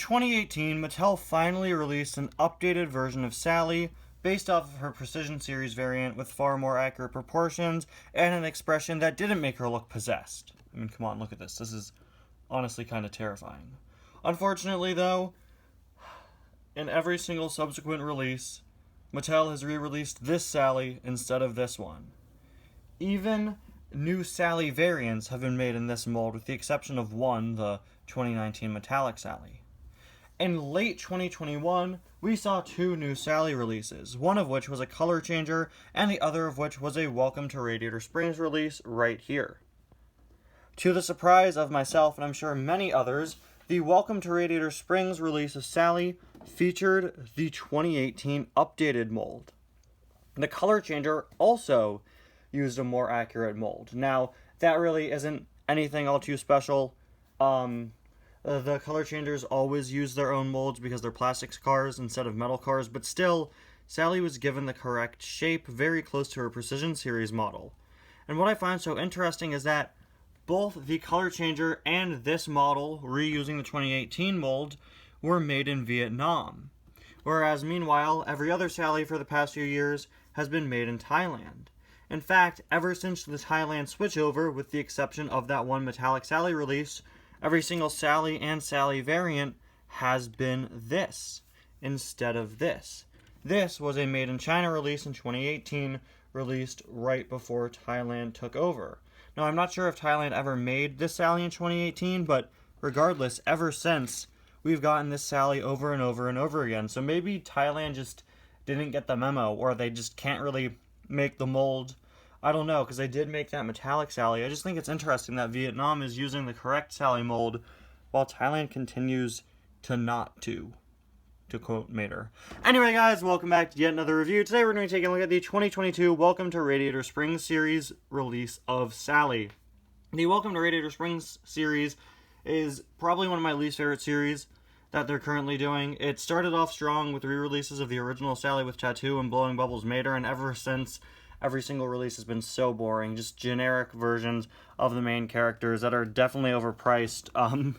2018, Mattel finally released an updated version of Sally based off of her Precision Series variant with far more accurate proportions and an expression that didn't make her look possessed. I mean, come on, look at this. This is honestly kind of terrifying. Unfortunately, though, in every single subsequent release, Mattel has re-released this Sally instead of this one. Even new Sally variants have been made in this mold, with the exception of one, the 2019 Metallic Sally. In late 2021, we saw two new Sally releases, one of which was a color changer, and the other of which was a Welcome to Radiator Springs release right here. To the surprise of myself, and I'm sure many others, the Welcome to Radiator Springs release of Sally featured the 2018 updated mold. The color changer also used a more accurate mold. Now, that really isn't anything all too special. The color changers always use their own molds because they're plastics cars instead of metal cars, but still, Sally was given the correct shape very close to her Precision Series model. And what I find so interesting is that both the color changer and this model, reusing the 2018 mold, were made in Vietnam. Whereas, meanwhile, every other Sally for the past few years has been made in Thailand. In fact, ever since the Thailand switchover, with the exception of that one Metallic Sally release, every single Sally and Sally variant has been this instead of this. This was a made in China release in 2018, released right before Thailand took over. Now, I'm not sure if Thailand ever made this Sally in 2018, but regardless, ever since, we've gotten this Sally over and over and over again. So maybe Thailand just didn't get the memo, or they just can't really make the mold. I don't know, because they did make that Metallic Sally. I just think it's interesting that Vietnam is using the correct Sally mold, while Thailand continues to not to quote Mater. Anyway, guys, welcome back to yet another review. Today we're going to be taking a look at the 2022 Welcome to Radiator Springs series release of Sally. The Welcome to Radiator Springs series is probably one of my least favorite series that they're currently doing. It started off strong with re-releases of the original Sally with Tattoo and Blowing Bubbles Mater, and ever since, every single release has been so boring. Just generic versions of the main characters that are definitely overpriced.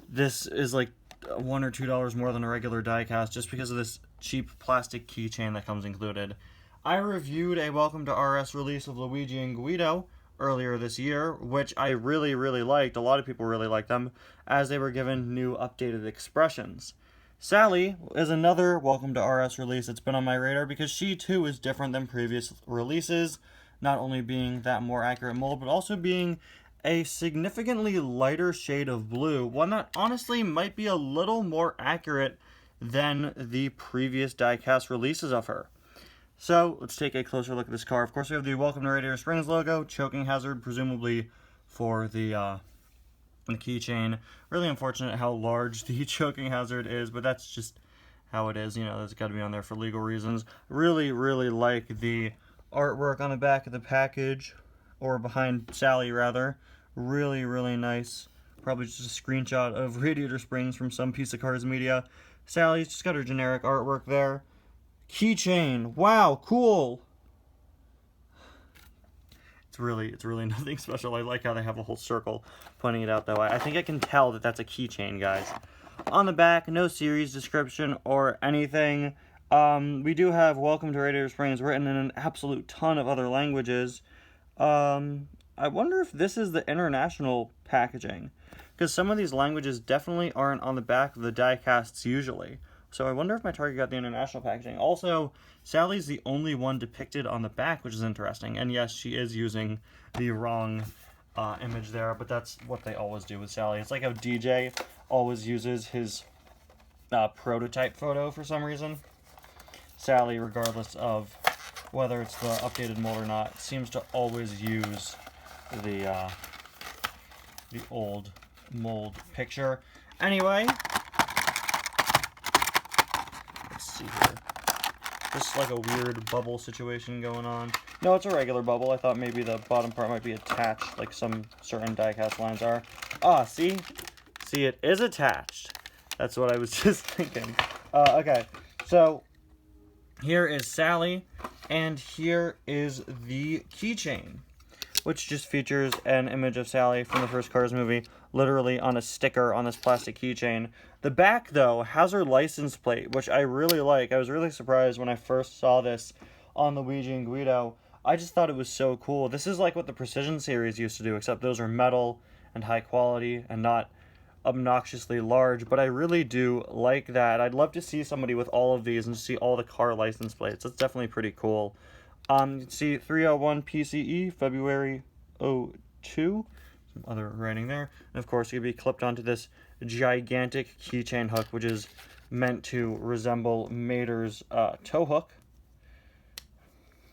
This is like $1 or $2 more than a regular diecast just because of this cheap plastic keychain that comes included. I reviewed a Welcome to RS release of Luigi and Guido earlier this year, which I really, really liked. A lot of people really liked them, as they were given new updated expressions. Sally is another Welcome to RS release that's been on my radar because she too is different than previous releases, not only being that more accurate mold, but also being a significantly lighter shade of blue, one that honestly might be a little more accurate than the previous diecast releases of her. So let's take a closer look at this car. Of course, we have the Welcome to Radiator Springs logo, choking hazard, presumably for the keychain. Really unfortunate how large the choking hazard is, but that's just how it is. You know, that's got to be on there for legal reasons. Really, really like the artwork on the back of the package, or behind Sally, rather. Really, really nice. Probably just a screenshot of Radiator Springs from some piece of Cars Media. Sally's just got her generic artwork there. Keychain. Wow, cool. It's really nothing special. I like how they have a whole circle pointing it out, though. I think I can tell that that's a keychain, guys. On the back, no series description or anything. We do have Welcome to Radiator Springs written in an absolute ton of other languages. I wonder if this is the international packaging, because some of these languages definitely aren't on the back of the diecasts usually. So I wonder if my Target got the international packaging. Also, Sally's the only one depicted on the back, which is interesting. And yes, she is using the wrong image there, but that's what they always do with Sally. It's like how DJ always uses his prototype photo for some reason. Sally, regardless of whether it's the updated mold or not, seems to always use the old mold picture. Anyway, let's see here. Just like a weird bubble situation going on. No, it's a regular bubble. I thought maybe the bottom part might be attached, like some certain diecast lines are. Ah, see? See, it is attached. That's what I was just thinking. Okay, so here is Sally, and here is the keychain. which just features an image of Sally from the first Cars movie, literally on a sticker on this plastic keychain. The back, though, has her license plate, which I really like. I was really surprised when I first saw this on Luigi and Guido. I just thought it was so cool. This is like what the Precision series used to do, except those are metal and high quality and not obnoxiously large, but I really do like that. I'd love to see somebody with all of these and see all the car license plates. That's definitely pretty cool. You can see 301 PCE, February 02. Some other writing there. And of course, it can be clipped onto this gigantic keychain hook, which is meant to resemble Mater's tow hook.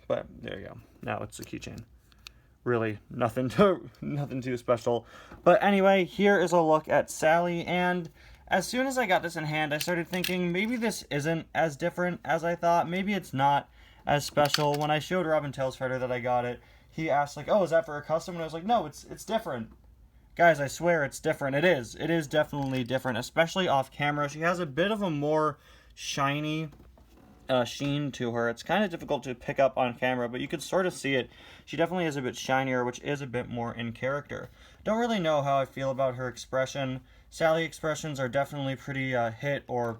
But there you go. Now it's a keychain. Really nothing too special. But anyway, here is a look at Sally, and as soon as I got this in hand, I started thinking maybe this isn't as different as I thought. Maybe it's not as special. When I showed Robin Tailsfeather that I got it, he asked like, "Oh, is that for a custom?" And I was like, "No, it's different." Guys, I swear it's different. It is definitely different, especially off camera. She has a bit of a more shiny sheen to her. It's kind of difficult to pick up on camera, but you can sort of see it. She definitely is a bit shinier, which is a bit more in character. Don't really know how I feel about her expression. Sally expressions are definitely pretty hit or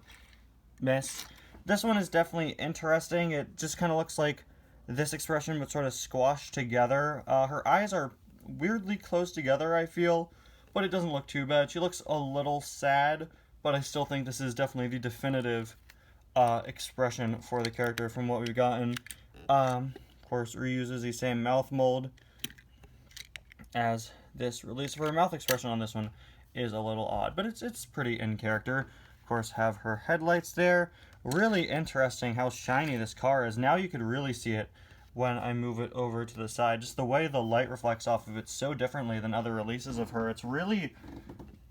miss. This one is definitely interesting. It just kind of looks like this expression, but sort of squashed together. Her eyes are weirdly close together, I feel, but it doesn't look too bad. She looks a little sad, but I still think this is definitely the definitive expression for the character from what we've gotten. Of course, reuses the same mouth mold as this release. Her mouth expression on this one is a little odd, but it's pretty in character. Of course, have her headlights there. Really interesting how shiny this car is. Now you could really see it when I move it over to the side. Just the way the light reflects off of it so differently than other releases of her. It's really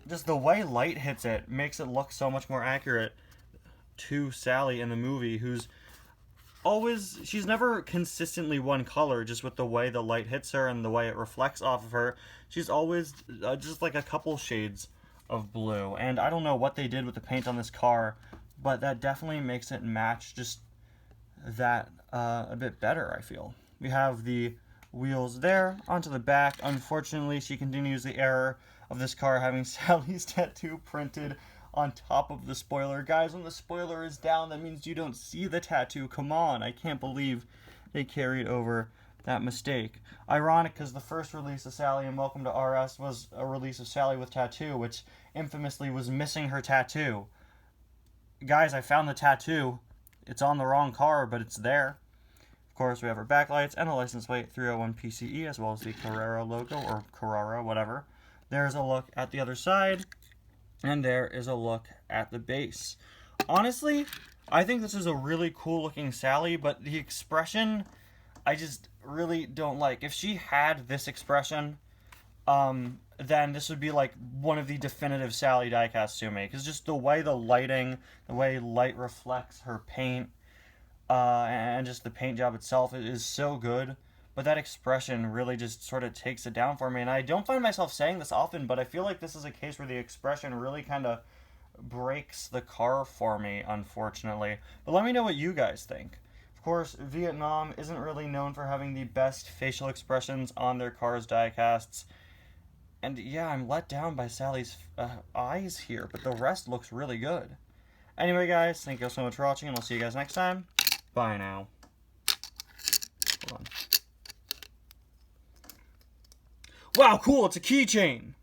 just the way light hits it makes it look so much more accurate to Sally in the movie, who's always, she's never consistently one color, just with the way the light hits her and the way it reflects off of her. She's always just like a couple shades of blue, and I don't know what they did with the paint on this car, but that definitely makes it match just that a bit better, I feel. We have the wheels there. Onto the back, unfortunately, she continues the error of this car having Sally's tattoo printed on top of the spoiler. Guys, when the spoiler is down, that means you don't see the tattoo. Come on, I can't believe they carried over that mistake. Ironic, because the first release of Sally in Welcome to RS was a release of Sally with tattoo, which infamously was missing her tattoo. Guys, I found the tattoo. It's on the wrong car, but it's there. Of course, we have our backlights and a license plate 301 PCE, as well as the Carrera logo, or Carrara, whatever. There's a look at the other side. And there is a look at the base. Honestly, I think this is a really cool looking Sally, but the expression, I just really don't like. If she had this expression, then this would be like one of the definitive Sally diecasts to me. Because just the way the lighting, the way light reflects her paint, and just the paint job itself is so good. But that expression really just sort of takes it down for me. And I don't find myself saying this often, but I feel like this is a case where the expression really kind of breaks the car for me, unfortunately. But let me know what you guys think. Of course, Vietnam isn't really known for having the best facial expressions on their cars' diecasts. And yeah, I'm let down by Sally's eyes here, but the rest looks really good. Anyway, guys, thank you so much for watching, and I'll see you guys next time. Bye now. Hold on. Wow, cool, it's a keychain!